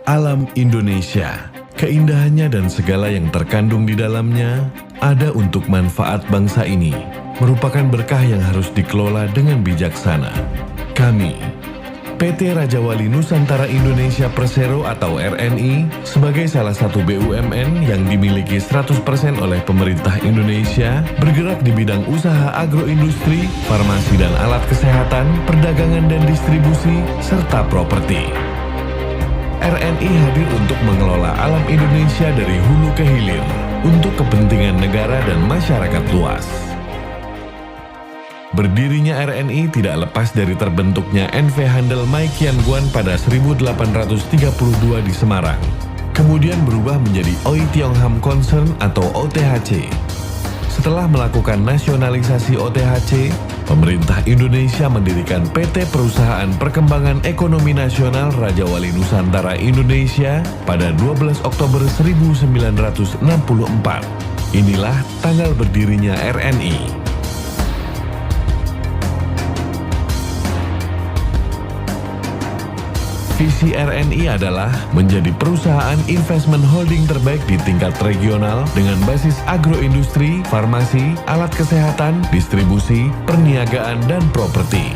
Alam Indonesia, keindahannya dan segala yang terkandung di dalamnya ada untuk manfaat bangsa ini, merupakan berkah yang harus dikelola dengan bijaksana. Kami, PT Raja Wali Nusantara Indonesia Persero atau RNI, sebagai salah satu BUMN yang dimiliki 100% oleh pemerintah Indonesia, bergerak di bidang usaha agroindustri, farmasi dan alat kesehatan, perdagangan dan distribusi, serta properti. RNI hadir untuk mengelola alam Indonesia dari hulu ke hilir, untuk kepentingan negara dan masyarakat luas. Berdirinya RNI tidak lepas dari terbentuknya NV Handel Mai Kian Guan pada 1832 di Semarang. Kemudian berubah menjadi Oi Tiong Ham Concern atau OTHC. Setelah melakukan nasionalisasi OTHC, pemerintah Indonesia mendirikan PT Perusahaan Perkembangan Ekonomi Nasional Raja Wali Nusantara Indonesia pada 12 Oktober 1964. Inilah tanggal berdirinya RNI. Visi RNI adalah menjadi perusahaan investment holding terbaik di tingkat regional dengan basis agroindustri, farmasi, alat kesehatan, distribusi, perniagaan, dan properti.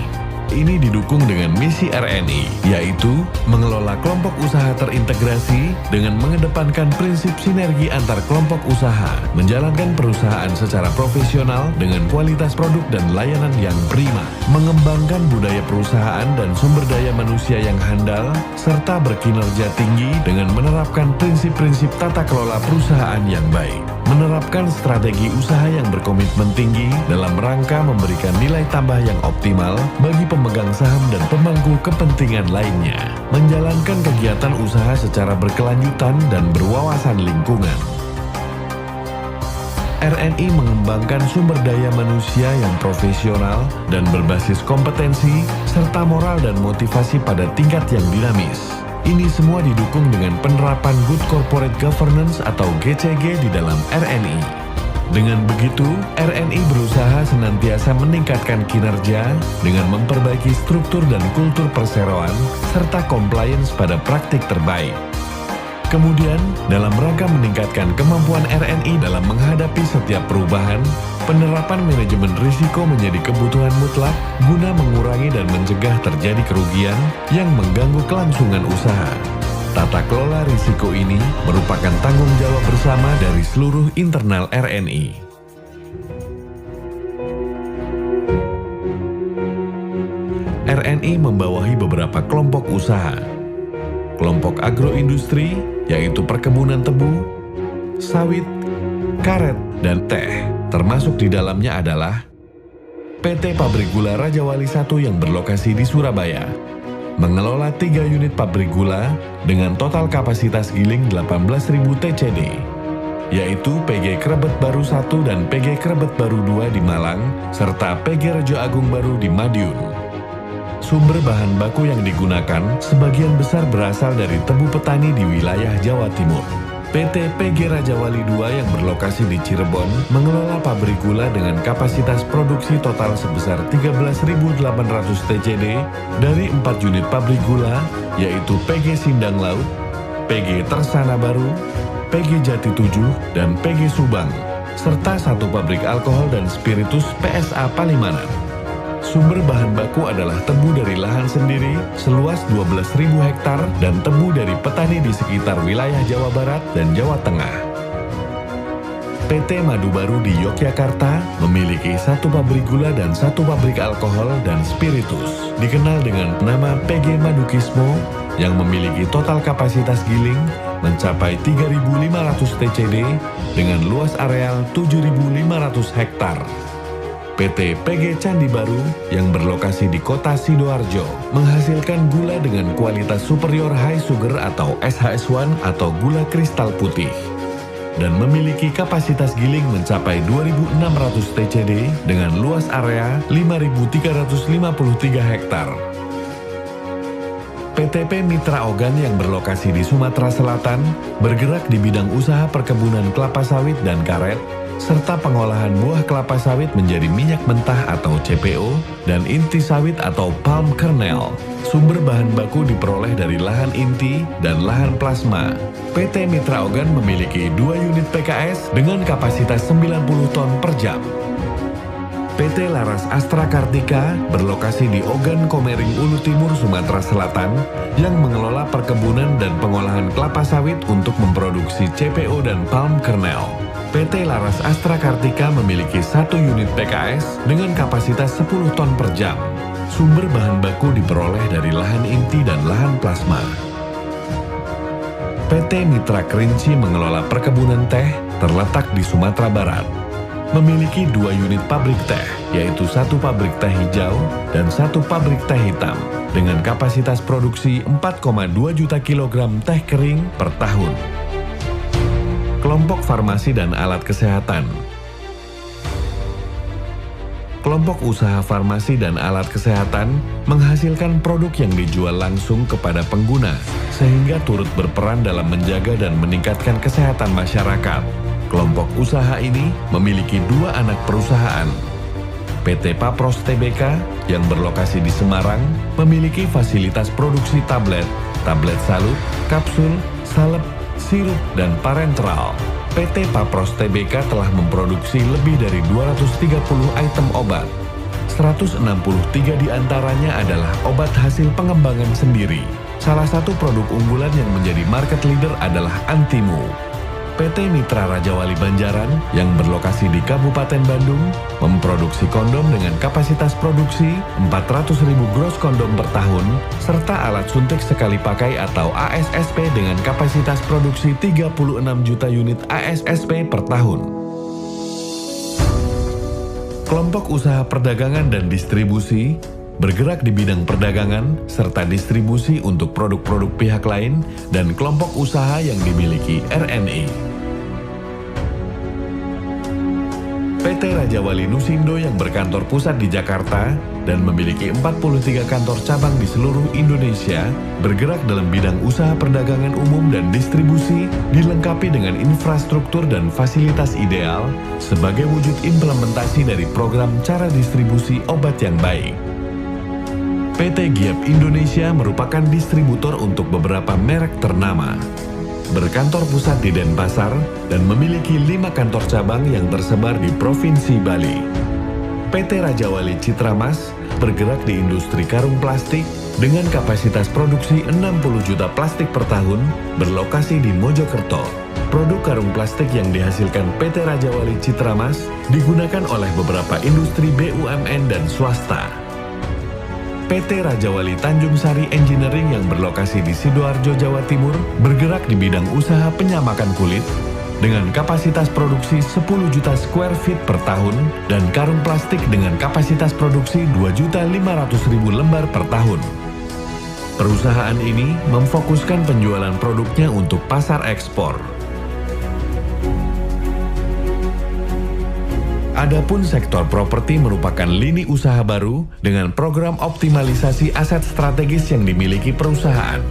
Ini didukung dengan misi RNI, yaitu mengelola kelompok usaha terintegrasi dengan mengedepankan prinsip sinergi antar kelompok usaha, menjalankan perusahaan secara profesional dengan kualitas produk dan layanan yang prima, mengembangkan budaya perusahaan dan sumber daya manusia yang handal, serta berkinerja tinggi dengan menerapkan prinsip-prinsip tata kelola perusahaan yang baik. Menerapkan strategi usaha yang berkomitmen tinggi dalam rangka memberikan nilai tambah yang optimal bagi pemegang saham dan pemangku kepentingan lainnya. Menjalankan kegiatan usaha secara berkelanjutan dan berwawasan lingkungan. RNI mengembangkan sumber daya manusia yang profesional dan berbasis kompetensi, serta moral dan motivasi pada tingkat yang dinamis. Ini semua didukung dengan penerapan Good Corporate Governance atau GCG di dalam RNI. Dengan begitu, RNI berusaha senantiasa meningkatkan kinerja dengan memperbaiki struktur dan kultur perseroan, serta compliance pada praktik terbaik. Kemudian, dalam rangka meningkatkan kemampuan RNI dalam menghadapi setiap perubahan, penerapan manajemen risiko menjadi kebutuhan mutlak guna mengurangi dan mencegah terjadi kerugian yang mengganggu kelangsungan usaha. Tata kelola risiko ini merupakan tanggung jawab bersama dari seluruh internal RNI. RNI membawahi beberapa kelompok usaha. Kelompok agroindustri, yaitu perkebunan tebu, sawit, karet, dan teh. Termasuk di dalamnya adalah PT Pabrik Gula Raja Wali I yang berlokasi di Surabaya. Mengelola 3 unit pabrik gula dengan total kapasitas giling 18.000 TCD, yaitu PG Krebet Baru 1 dan PG Krebet Baru 2 di Malang, serta PG Rejo Agung Baru di Madiun. Sumber bahan baku yang digunakan sebagian besar berasal dari tebu petani di wilayah Jawa Timur. PT PG Raja Wali II yang berlokasi di Cirebon mengelola pabrik gula dengan kapasitas produksi total sebesar 13.800 TCD dari 4 unit pabrik gula, yaitu PG Sindang Laut, PG Tersana Baru, PG Jati 7, dan PG Subang, serta 1 pabrik alkohol dan spiritus PSA Palimanan. Sumber bahan baku adalah tebu dari lahan sendiri seluas 12.000 hektar dan tebu dari petani di sekitar wilayah Jawa Barat dan Jawa Tengah. PT Madu Baru di Yogyakarta memiliki 1 pabrik gula dan 1 pabrik alkohol dan spiritus, dikenal dengan nama PG Madukismo yang memiliki total kapasitas giling mencapai 3.500 TCD dengan luas areal 7.500 hektar. PT PG Candi Baru yang berlokasi di kota Sidoarjo menghasilkan gula dengan kualitas superior high sugar atau SHS1 atau gula kristal putih dan memiliki kapasitas giling mencapai 2.600 TCD dengan luas area 5.353 hektar. PTP Mitra Ogan yang berlokasi di Sumatera Selatan bergerak di bidang usaha perkebunan kelapa sawit dan karet serta pengolahan buah kelapa sawit menjadi minyak mentah atau CPO, dan inti sawit atau palm kernel. Sumber bahan baku diperoleh dari lahan inti dan lahan plasma. PT Mitra Ogan memiliki 2 unit PKS dengan kapasitas 90 ton per jam. PT Laras Astra Kartika berlokasi di Ogan Komering Ulu Timur, Sumatera Selatan yang mengelola perkebunan dan pengolahan kelapa sawit untuk memproduksi CPO dan palm kernel. PT Laras Astra Kartika memiliki 1 unit PKS dengan kapasitas 10 ton per jam. Sumber bahan baku diperoleh dari lahan inti dan lahan plasma. PT Mitra Kerinci mengelola perkebunan teh terletak di Sumatera Barat. Memiliki 2 unit pabrik teh, yaitu 1 pabrik teh hijau dan 1 pabrik teh hitam, dengan kapasitas produksi 4,2 juta kilogram teh kering per tahun. Kelompok farmasi dan alat kesehatan. Kelompok usaha farmasi dan alat kesehatan menghasilkan produk yang dijual langsung kepada pengguna, sehingga turut berperan dalam menjaga dan meningkatkan kesehatan masyarakat. Kelompok usaha ini memiliki 2 anak perusahaan. PT Papros Tbk yang berlokasi di Semarang memiliki fasilitas produksi tablet, tablet salut, kapsul, salep, sirup, dan parenteral. PT Papros Tbk telah memproduksi lebih dari 230 item obat. 163 diantaranya adalah obat hasil pengembangan sendiri. Salah satu produk unggulan yang menjadi market leader adalah Antimo. PT Mitra Raja Wali Banjaran yang berlokasi di Kabupaten Bandung memproduksi kondom dengan kapasitas produksi 400.000 gros kondom per tahun serta alat suntik sekali pakai atau ASSP dengan kapasitas produksi 36 juta unit ASSP per tahun. Kelompok usaha perdagangan dan distribusi bergerak di bidang perdagangan serta distribusi untuk produk-produk pihak lain dan kelompok usaha yang dimiliki RNI. PT Raja Wali Nusindo yang berkantor pusat di Jakarta dan memiliki 43 kantor cabang di seluruh Indonesia bergerak dalam bidang usaha perdagangan umum dan distribusi dilengkapi dengan infrastruktur dan fasilitas ideal sebagai wujud implementasi dari program cara distribusi obat yang baik. PT Giap Indonesia merupakan distributor untuk beberapa merek ternama. Berkantor pusat di Denpasar dan memiliki 5 kantor cabang yang tersebar di Provinsi Bali. PT Raja Wali Citra Mas bergerak di industri karung plastik dengan kapasitas produksi 60 juta plastik per tahun berlokasi di Mojokerto. Produk karung plastik yang dihasilkan PT Raja Wali Citra Mas digunakan oleh beberapa industri BUMN dan swasta. PT Raja Wali Tanjung Sari Engineering yang berlokasi di Sidoarjo, Jawa Timur bergerak di bidang usaha penyamakan kulit dengan kapasitas produksi 10 juta square feet per tahun dan karung plastik dengan kapasitas produksi 2.500.000 lembar per tahun. Perusahaan ini memfokuskan penjualan produknya untuk pasar ekspor. Adapun sektor properti merupakan lini usaha baru dengan program optimalisasi aset strategis yang dimiliki perusahaan.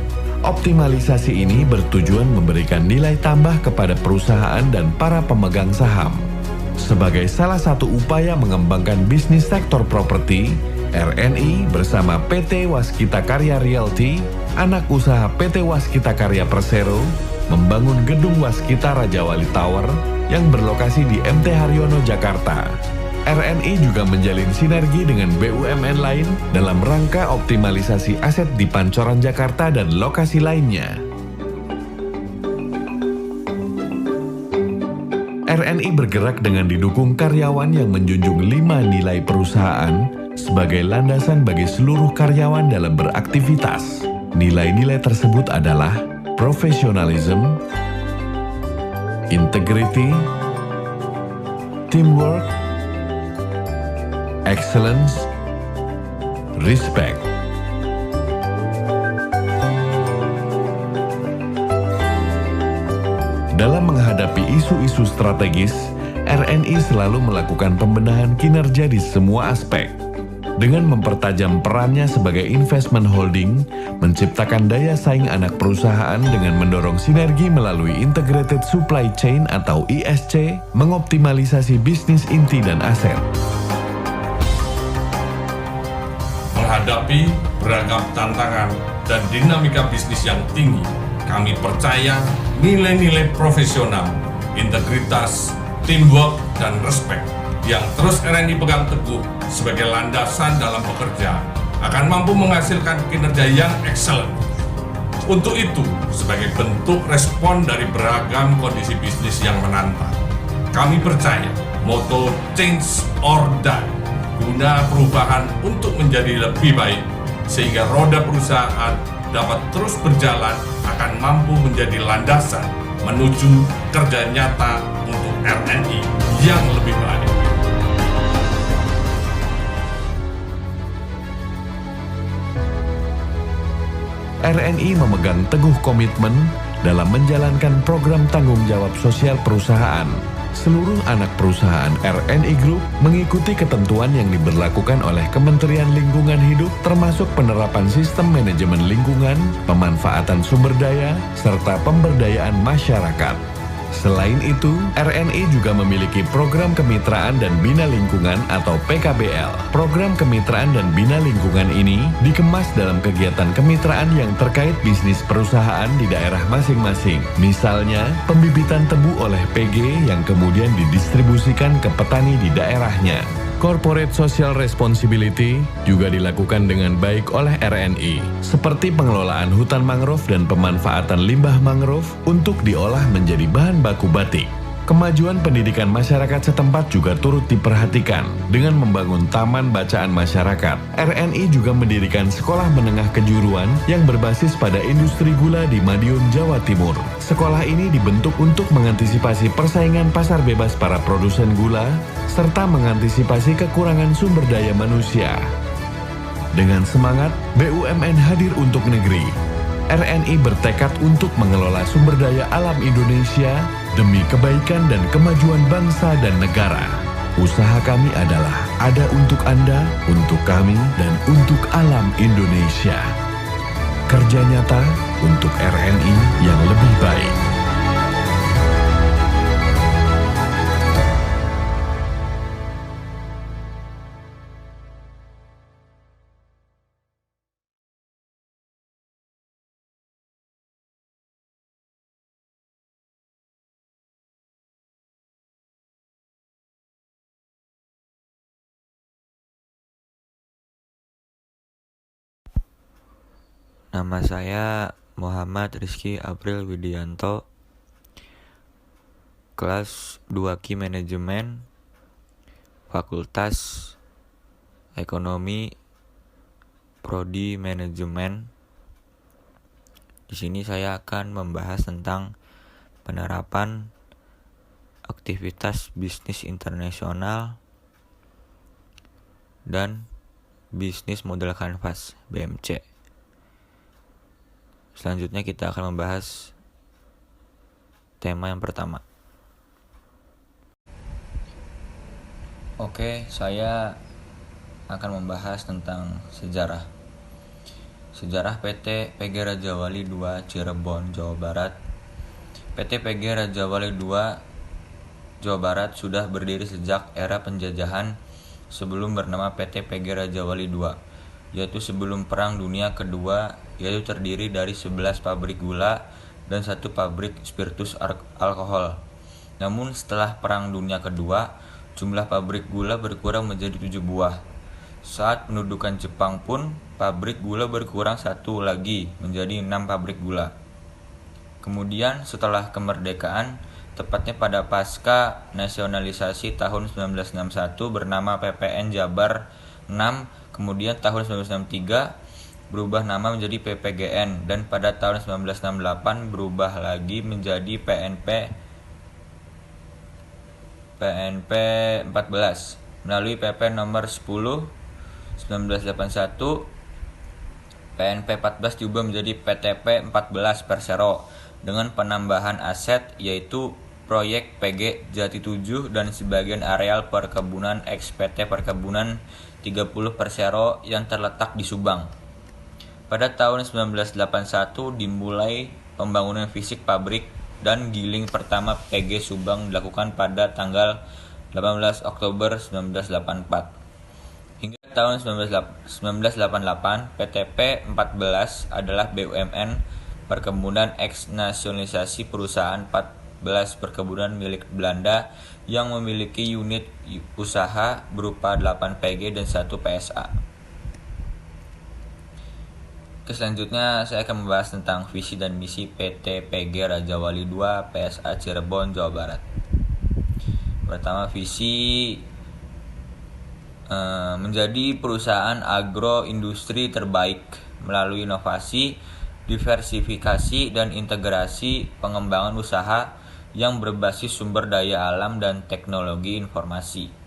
Optimalisasi ini bertujuan memberikan nilai tambah kepada perusahaan dan para pemegang saham. Sebagai salah satu upaya mengembangkan bisnis sektor properti, RNI bersama PT Waskita Karya Realty, anak usaha PT Waskita Karya Persero, membangun gedung Waskita Raja Wali Tower yang berlokasi di MT Haryono, Jakarta. RNI juga menjalin sinergi dengan BUMN lain dalam rangka optimalisasi aset di Pancoran, Jakarta dan lokasi lainnya. RNI bergerak dengan didukung karyawan yang menjunjung 5 nilai perusahaan sebagai landasan bagi seluruh karyawan dalam beraktivitas. Nilai-nilai tersebut adalah professionalism, integrity, teamwork, excellence, respect. Dalam menghadapi isu-isu strategis, RNI selalu melakukan pembenahan kinerja di semua aspek. Dengan mempertajam perannya sebagai investment holding, menciptakan daya saing anak perusahaan dengan mendorong sinergi melalui Integrated Supply Chain atau ISC, mengoptimalisasi bisnis inti dan aset. Menghadapi beragam tantangan dan dinamika bisnis yang tinggi, kami percaya nilai-nilai profesional, integritas, teamwork, dan respect yang terus RNI pegang teguh sebagai landasan dalam bekerja akan mampu menghasilkan kinerja yang excellent. Untuk itu, sebagai bentuk respon dari beragam kondisi bisnis yang menantang, kami percaya moto Change or Die guna perubahan untuk menjadi lebih baik, sehingga roda perusahaan dapat terus berjalan akan mampu menjadi landasan menuju kerja nyata untuk RNI yang lebih baik. RNI memegang teguh komitmen dalam menjalankan program tanggung jawab sosial perusahaan. Seluruh anak perusahaan RNI Group mengikuti ketentuan yang diberlakukan oleh Kementerian Lingkungan Hidup, termasuk penerapan sistem manajemen lingkungan, pemanfaatan sumber daya, serta pemberdayaan masyarakat. Selain itu, RNI juga memiliki program kemitraan dan bina lingkungan atau PKBL. Program kemitraan dan bina lingkungan ini dikemas dalam kegiatan kemitraan yang terkait bisnis perusahaan di daerah masing-masing. Misalnya, pembibitan tebu oleh PG yang kemudian didistribusikan ke petani di daerahnya. Corporate Social Responsibility juga dilakukan dengan baik oleh RNI, seperti pengelolaan hutan mangrove dan pemanfaatan limbah mangrove untuk diolah menjadi bahan baku batik. Kemajuan pendidikan masyarakat setempat juga turut diperhatikan dengan membangun taman bacaan masyarakat. RNI juga mendirikan sekolah menengah kejuruan yang berbasis pada industri gula di Madiun, Jawa Timur. Sekolah ini dibentuk untuk mengantisipasi persaingan pasar bebas para produsen gula, serta mengantisipasi kekurangan sumber daya manusia. Dengan semangat, BUMN hadir untuk negeri. RNI bertekad untuk mengelola sumber daya alam Indonesia demi kebaikan dan kemajuan bangsa dan negara. Usaha kami adalah ada untuk Anda, untuk kami, dan untuk alam Indonesia. Kerja nyata untuk RNI yang lebih baik. Nama saya Muhammad Rizky April Widianto, kelas 2Q Manajemen, Fakultas Ekonomi, Prodi Manajemen. Di sini saya akan membahas tentang penerapan aktivitas bisnis internasional dan bisnis model kanvas (BMC). Selanjutnya kita akan membahas tema yang pertama. Oke, saya akan membahas tentang sejarah. Sejarah PT PG Raja Wali II Cirebon, Jawa Barat. PT PG Raja Wali II Jawa Barat sudah berdiri sejak era penjajahan sebelum bernama PT PG Raja Wali II, yaitu sebelum Perang Dunia Kedua, yaitu terdiri dari 11 pabrik gula dan 1 pabrik spiritus alkohol. Namun setelah Perang Dunia Kedua, jumlah pabrik gula berkurang menjadi 7 buah. Saat pendudukan Jepang pun, pabrik gula berkurang 1 lagi menjadi 6 pabrik gula. Kemudian setelah kemerdekaan, tepatnya pada pasca nasionalisasi tahun 1961 bernama PPN Jabar 6, kemudian tahun 1963 berubah nama menjadi PPGN, dan pada tahun 1968 berubah lagi menjadi PNP 14 melalui PP nomor 10 1981. PNP 14 diubah menjadi PTP 14 Persero dengan penambahan aset, yaitu proyek PG Jati 7 dan sebagian areal perkebunan ex PT Perkebunan 30 Persero yang terletak di Subang. Pada tahun 1981 dimulai pembangunan fisik pabrik dan giling pertama PG Subang dilakukan pada tanggal 18 Oktober 1984. Hingga tahun 1988, PTP 14 adalah BUMN Perkebunan X nasionalisasi perusahaan 14 perkebunan milik Belanda yang memiliki unit usaha berupa 8 PG dan 1 PSA. Selanjutnya saya akan membahas tentang visi dan misi PT PG Raja Wali II PSA Cirebon, Jawa Barat. Pertama, visi menjadi perusahaan agroindustri terbaik melalui inovasi, diversifikasi, dan integrasi pengembangan usaha yang berbasis sumber daya alam dan teknologi informasi.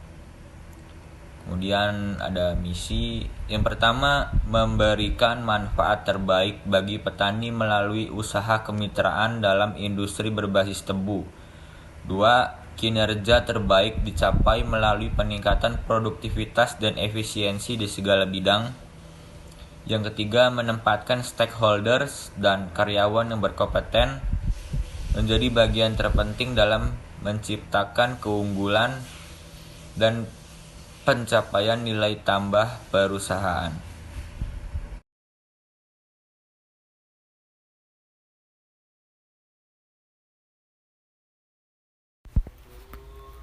Kemudian ada misi. Yang pertama, memberikan manfaat terbaik bagi petani melalui usaha kemitraan dalam industri berbasis tebu. 2. Kinerja terbaik dicapai melalui peningkatan produktivitas dan efisiensi di segala bidang. Yang ketiga, menempatkan stakeholders dan karyawan yang berkompeten menjadi bagian terpenting dalam menciptakan keunggulan dan pencapaian nilai tambah perusahaan.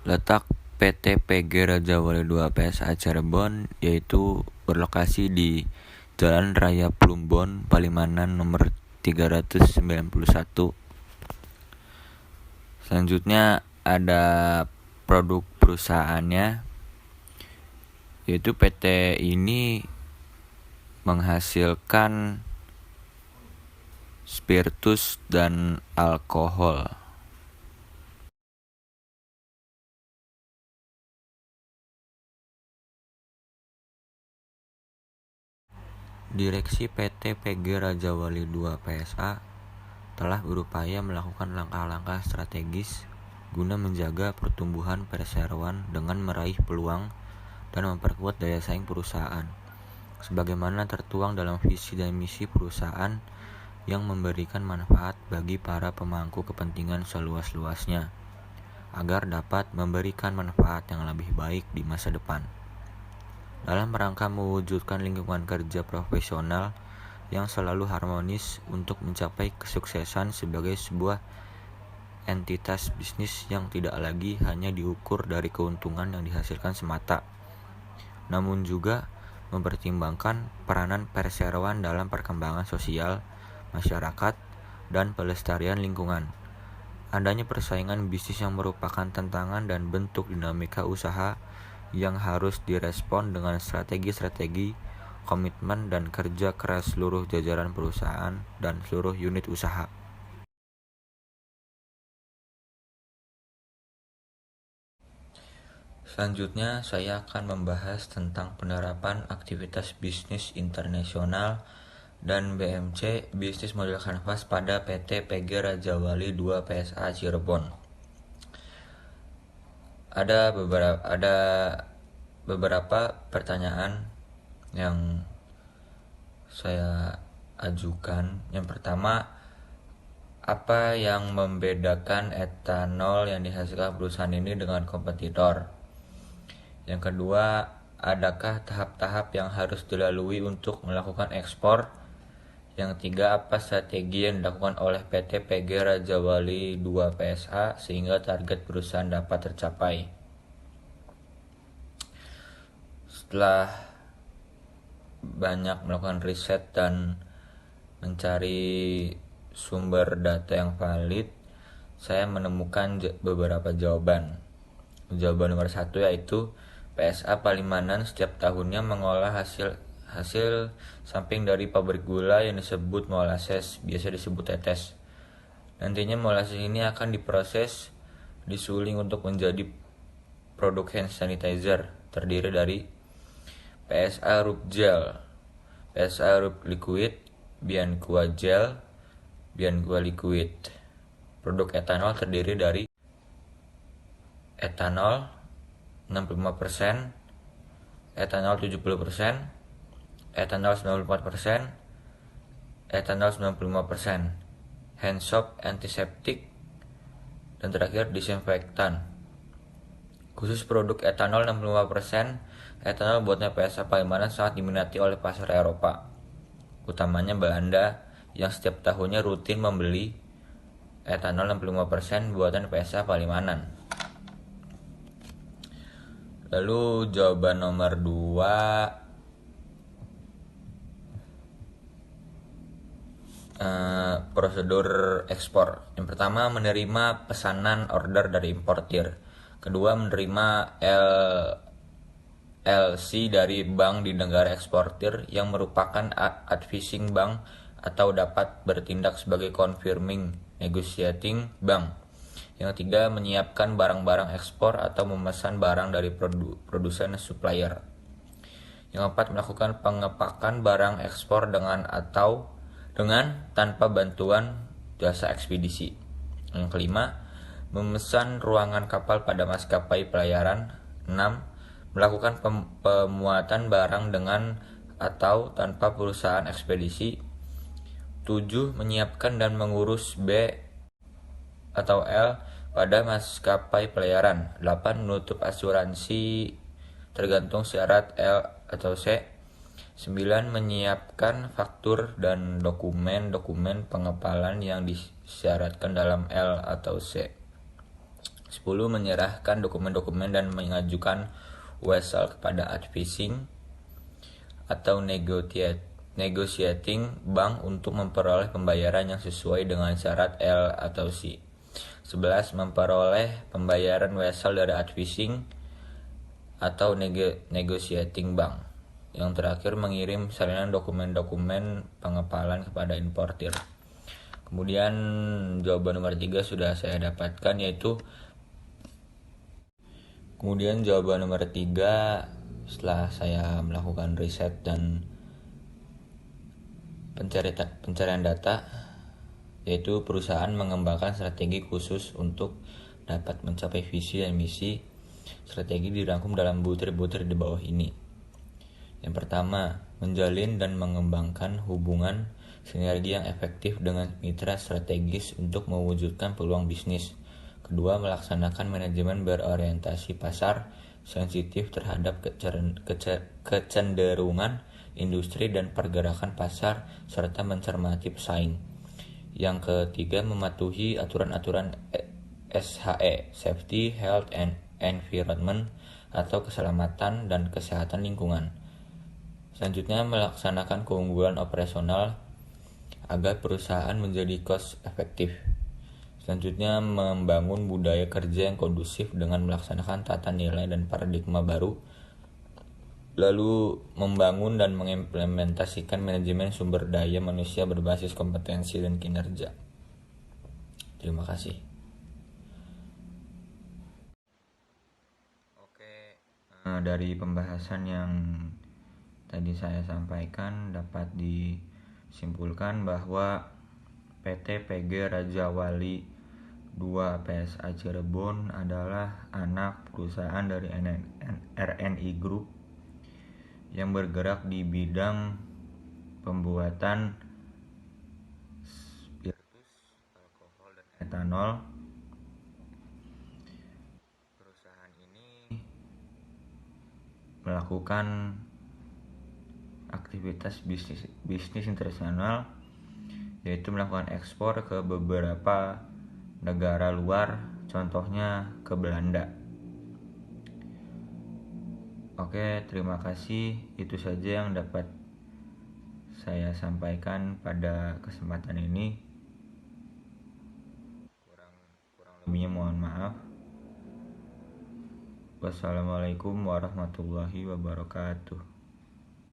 Letak PT PG Raja Wali II PSA Cirebon yaitu berlokasi di Jalan Raya Plumbon, Palimanan nomor 391. Selanjutnya ada produk perusahaannya, yaitu PT ini menghasilkan spiritus dan alkohol. Direksi PT PG Raja Wali II PSA telah berupaya melakukan langkah-langkah strategis guna menjaga pertumbuhan perseroan dengan meraih peluang dan memperkuat daya saing perusahaan, sebagaimana tertuang dalam visi dan misi perusahaan yang memberikan manfaat bagi para pemangku kepentingan seluas-luasnya, agar dapat memberikan manfaat yang lebih baik di masa depan. Dalam rangka mewujudkan lingkungan kerja profesional yang selalu harmonis untuk mencapai kesuksesan sebagai sebuah entitas bisnis yang tidak lagi hanya diukur dari keuntungan yang dihasilkan semata, namun juga mempertimbangkan peranan perseroan dalam perkembangan sosial, masyarakat, dan pelestarian lingkungan. Adanya persaingan bisnis yang merupakan tantangan dan bentuk dinamika usaha yang harus direspon dengan strategi-strategi, komitmen, dan kerja keras seluruh jajaran perusahaan dan seluruh unit usaha. Selanjutnya, saya akan membahas tentang penerapan aktivitas bisnis internasional dan BMC bisnis model kanvas pada PT PG Raja Wali II PSA Cirebon. Ada beberapa pertanyaan yang saya ajukan. Yang pertama, apa yang membedakan etanol yang dihasilkan perusahaan ini dengan kompetitor? Yang kedua, adakah tahap-tahap yang harus dilalui untuk melakukan ekspor? Yang ketiga, apa strategi yang dilakukan oleh PT PG Raja Wali II PSA sehingga target perusahaan dapat tercapai? Setelah banyak melakukan riset dan mencari sumber data yang valid, saya menemukan beberapa jawaban. Jawaban nomor 1 yaitu PSA Palimanan setiap tahunnya mengolah hasil samping dari pabrik gula yang disebut molasses, biasa disebut tetes. Nantinya molasses ini akan diproses, disuling untuk menjadi produk hand sanitizer, terdiri dari PSA Rub Gel, PSA Rub Liquid, Bianqua Gel, Bianqua Liquid. Produk etanol terdiri dari etanol 65%, etanol 70%, etanol 94%, etanol 95%, hand soap, antiseptik, dan terakhir disinfektan. Khusus produk etanol 65%, etanol buatan PSA Palimanan sangat diminati oleh pasar Eropa, utamanya Belanda yang setiap tahunnya rutin membeli etanol 65% buatan PSA Palimanan. Lalu jawaban nomor 2, prosedur ekspor. Yang pertama, menerima pesanan order dari importir. Kedua, menerima LC dari bank di negara eksportir yang merupakan advising bank atau dapat bertindak sebagai confirming negotiating bank. Yang ketiga, menyiapkan barang-barang ekspor atau memesan barang dari produsen supplier. Yang keempat, melakukan pengepakan barang ekspor dengan tanpa bantuan jasa ekspedisi. Yang kelima, memesan ruangan kapal pada maskapai pelayaran. 6. Melakukan pemuatan barang dengan atau tanpa perusahaan ekspedisi. 7. Menyiapkan dan mengurus B atau L pada maskapai pelayaran. 8. Menutup asuransi tergantung syarat L atau C. 9. Menyiapkan faktur dan dokumen-dokumen pengepalan yang disyaratkan dalam L atau C. 10. Menyerahkan dokumen-dokumen dan mengajukan wesel kepada advising atau negotiating bank untuk memperoleh pembayaran yang sesuai dengan syarat L atau C. 11. Memperoleh pembayaran wesel dari advising atau negotiating bank. Yang terakhir, mengirim salinan dokumen-dokumen pengepalan kepada importir. Kemudian jawaban nomor 3 sudah saya dapatkan, yaitu setelah saya melakukan riset dan pencarian data, yaitu perusahaan mengembangkan strategi khusus untuk dapat mencapai visi dan misi. Strategi dirangkum dalam butir-butir di bawah ini. Yang pertama, menjalin dan mengembangkan hubungan sinergi yang efektif dengan mitra strategis untuk mewujudkan peluang bisnis. Kedua, melaksanakan manajemen berorientasi pasar, sensitif terhadap kecenderungan industri dan pergerakan pasar, serta mencermati pesaing. Yang ketiga, mematuhi aturan-aturan SHE, Safety, Health and Environment, atau keselamatan dan kesehatan lingkungan. Selanjutnya, melaksanakan keunggulan operasional agar perusahaan menjadi cost efektif. Selanjutnya, membangun budaya kerja yang kondusif dengan melaksanakan tata nilai dan paradigma baru. Lalu, membangun dan mengimplementasikan manajemen sumber daya manusia berbasis kompetensi dan kinerja. Terima kasih. Oke, dari pembahasan yang tadi saya sampaikan dapat disimpulkan bahwa PT PG Raja Wali 2 PSA Cirebon adalah anak perusahaan dari RNI Group yang bergerak di bidang pembuatan spiritus, alkohol, dan etanol. Perusahaan ini melakukan aktivitas bisnis internasional, yaitu melakukan ekspor ke beberapa negara luar, contohnya ke Belanda. Oke, terima kasih. Itu saja yang dapat saya sampaikan pada kesempatan ini. Kurang lebihnya mohon maaf. Wassalamualaikum warahmatullahi wabarakatuh.